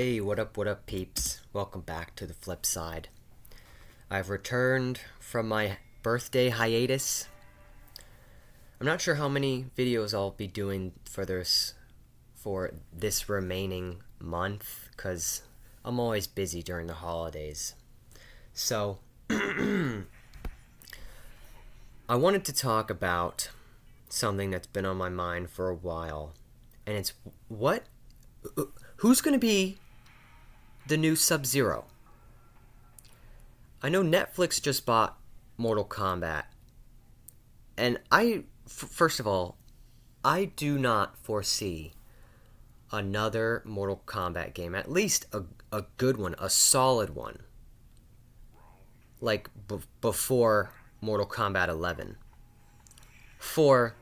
Hey, what up, peeps? Welcome back to the flip side. I've returned from my birthday hiatus. I'm not sure how many videos I'll be doing for this remaining month, because I'm always busy during the holidays. So, I wanted to talk about something that's been on my mind for a while, and it's what? Who's going to be the new Sub-Zero? I know Netflix just bought Mortal Kombat, and first of all, I do not foresee another Mortal Kombat game, at least a good one, a solid one, like before Mortal Kombat 11, for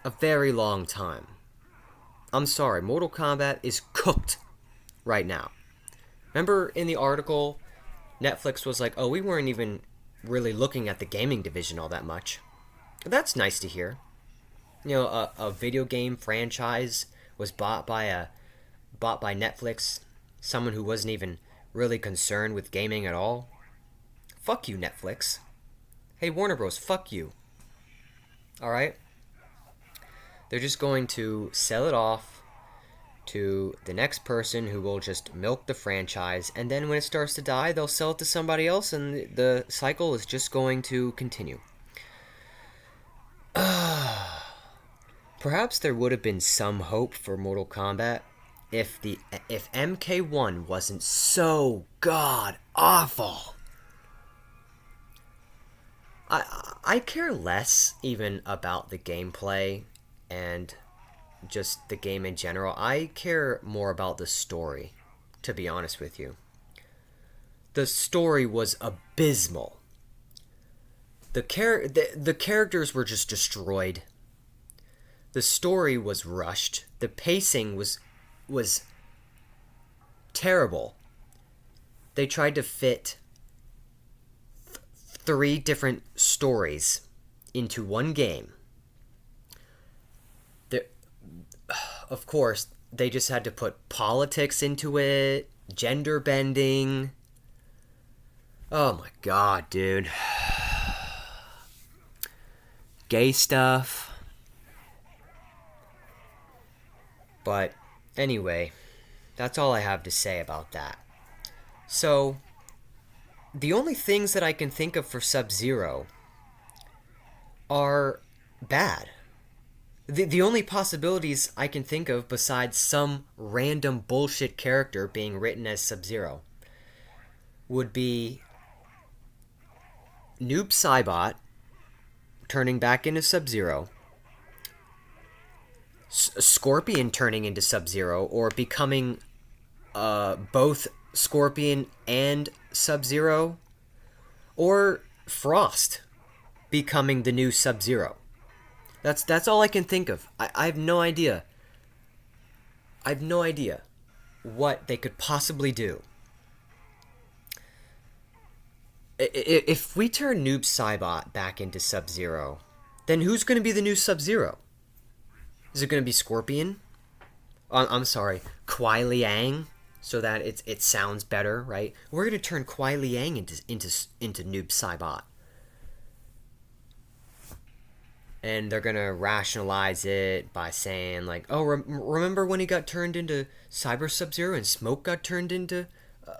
a very long time. I'm sorry, Mortal Kombat is cooked right now. Remember in the article, Netflix was like, oh, we weren't even really looking at the gaming division all that much. That's nice to hear. A video game franchise was bought by Netflix, someone who wasn't even really concerned with gaming at all. Fuck you, Netflix. Hey, Warner Bros., fuck you. Alright? They're just going to sell it off to the next person who will just milk the franchise, and then when it starts to die, they'll sell it to somebody else, and the cycle is just going to continue. Perhaps there would have been some hope for Mortal Kombat if MK1 wasn't so god awful. I care less even about the gameplay and just the game in general. I care more about the story, to be honest with you. The story was abysmal. The characters were just destroyed. The story was rushed. The pacing was terrible. They tried to fit three different stories into one game. Of course, they just had to put politics into it, gender bending. Oh my god, dude. Gay stuff. But anyway, that's all I have to say about that. So, the only things that I can think of for Sub-Zero are bad. The only possibilities I can think of besides some random bullshit character being written as Sub-Zero would be Noob Saibot turning back into Sub-Zero, Scorpion turning into Sub-Zero, or becoming both Scorpion and Sub-Zero, or Frost becoming the new Sub-Zero. That's all I can think of. I have no idea. I have no idea what they could possibly do. If we turn Noob Saibot back into Sub-Zero, then who's going to be the new Sub-Zero? Is it going to be Scorpion? I'm sorry, Kuai Liang, so that it sounds better, right? We're going to turn Kuai Liang into Noob Saibot. And they're gonna rationalize it by saying, like, oh, remember when he got turned into Cyber Sub-Zero and Smoke got turned into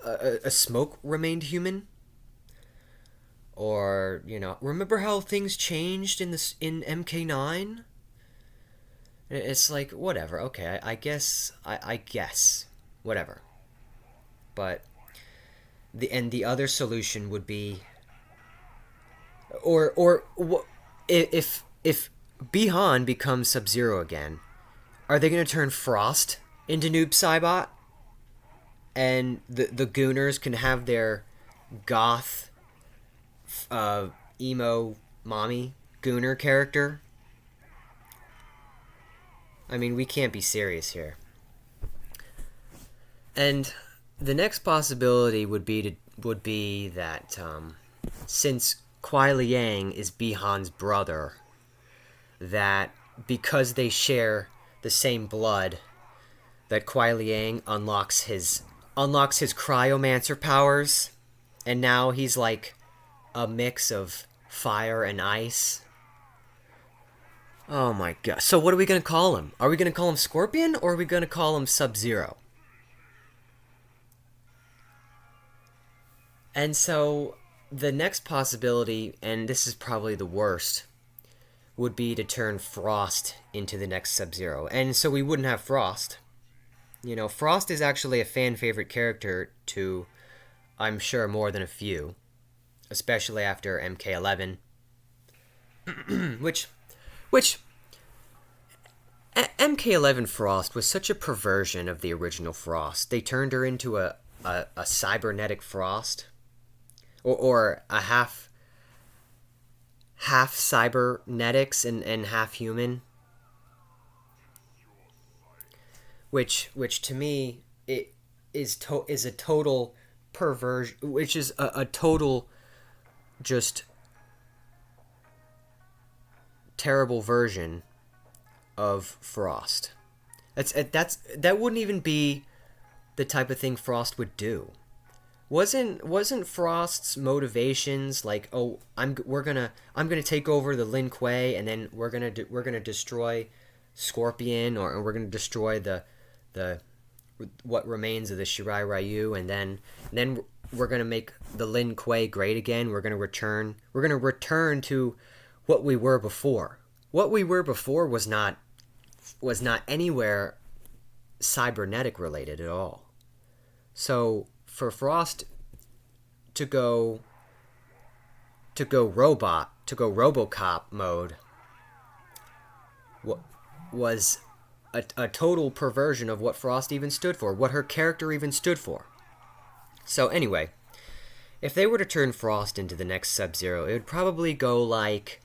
a Smoke remained human? Or, remember how things changed in MK9? It's like, whatever, okay, I guess, whatever. But the other solution would be, if Bi-Han becomes Sub-Zero again, are they going to turn Frost into Noob Saibot? And the Gooners can have their goth, emo mommy Gooner character? I mean, we can't be serious here. And the next possibility would be that since Kuai Liang is Bi-Han's brother, that because they share the same blood, that Kuai Liang unlocks his cryomancer powers, and now he's like a mix of fire and ice. Oh my god. So what are we going to call him? Are we going to call him Scorpion or are we going to call him Sub-Zero? And so the next possibility, and this is probably the worst, would be to turn Frost into the next Sub-Zero. And so we wouldn't have Frost. You know, Frost is actually a fan favorite character to, I'm sure, more than a few, especially after MK11, which MK11 Frost was such a perversion of the original Frost. They turned her into a cybernetic Frost, or a half cybernetics and half human, which to me it is a total perversion, which is a total just terrible version of Frost. That wouldn't even be the type of thing Frost would do. Wasn't Frost's motivations like, oh, I'm gonna take over the Lin Kuei, and then we're gonna destroy Scorpion, or we're gonna destroy the what remains of the Shirai Ryu, and then we're gonna make the Lin Kuei great again. We're gonna return to what we were before. What we were before was not anywhere cybernetic related at all. So for Frost to go RoboCop mode was a total perversion of what Frost even stood for, what her character even stood for. So anyway, if they were to turn Frost into the next Sub-Zero, it would probably go like,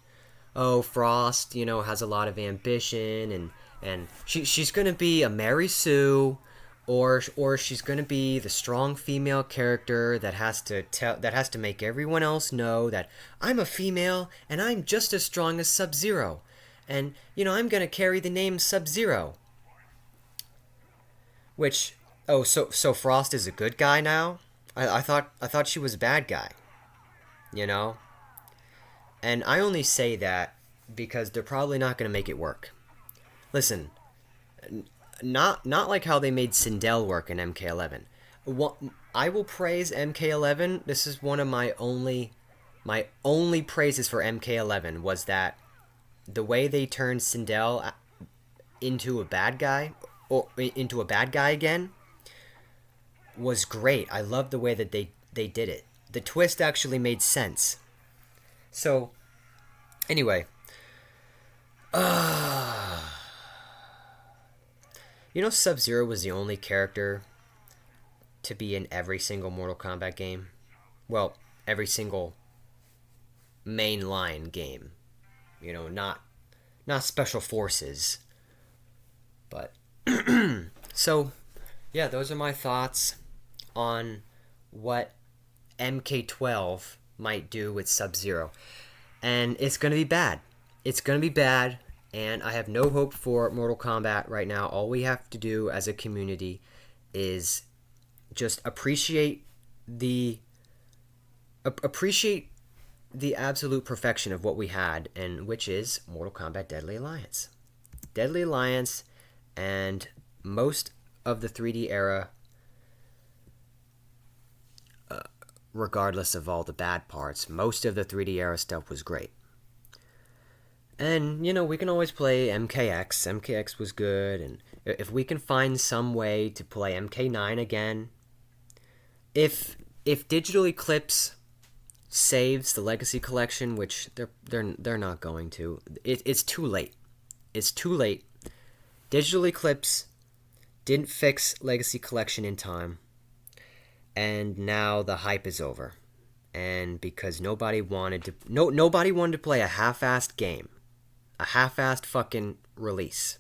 oh, Frost, has a lot of ambition, and she's gonna be a Mary Sue, or she's gonna be the strong female character that has to make everyone else know that I'm a female and I'm just as strong as Sub-Zero, and I'm gonna carry the name Sub-Zero. Which, so Frost is a good guy now? I thought she was a bad guy, And I only say that because they're probably not going to make it work. Listen, not like how they made Sindel work in MK11. I will praise MK11. This is one of my only praises for MK11 was that the way they turned Sindel into a bad guy, or into a bad guy again, was great. I loved the way that they did it. The twist actually made sense. So, anyway. Sub-Zero was the only character to be in every single Mortal Kombat game. Well, every single mainline game. Not Special Forces. But, so, yeah, those are my thoughts on what MK12 might do with Sub-Zero. And it's going to be bad. It's going to be bad, and I have no hope for Mortal Kombat right now. All we have to do as a community is just appreciate the absolute perfection of what we had, and which is Mortal Kombat Deadly Alliance. Deadly Alliance and most of the 3D era, regardless of all the bad parts, most of the 3D era stuff was great. And, we can always play MKX. MKX was good, and if we can find some way to play MK9 again, if Digital Eclipse saves the Legacy Collection, which they're not going to, it's too late. It's too late. Digital Eclipse didn't fix Legacy Collection in time, and now the hype is over. And because nobody wanted to play a half-assed game, a half-assed fucking release.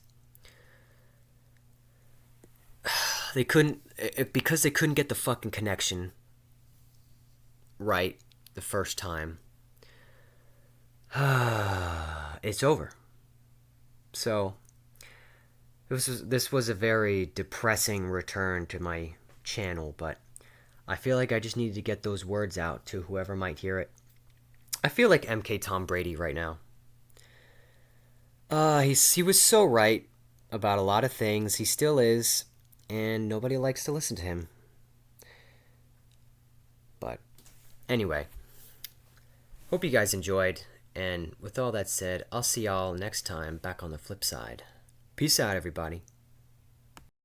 They couldn't get the fucking connection right the first time. It's over. So, This was a very depressing return to my channel, but I feel like I just needed to get those words out to whoever might hear it. I feel like MK Tom Brady right now. He was so right about a lot of things. He still is, and nobody likes to listen to him. But anyway, hope you guys enjoyed. And with all that said, I'll see y'all next time back on the flip side. Peace out, everybody.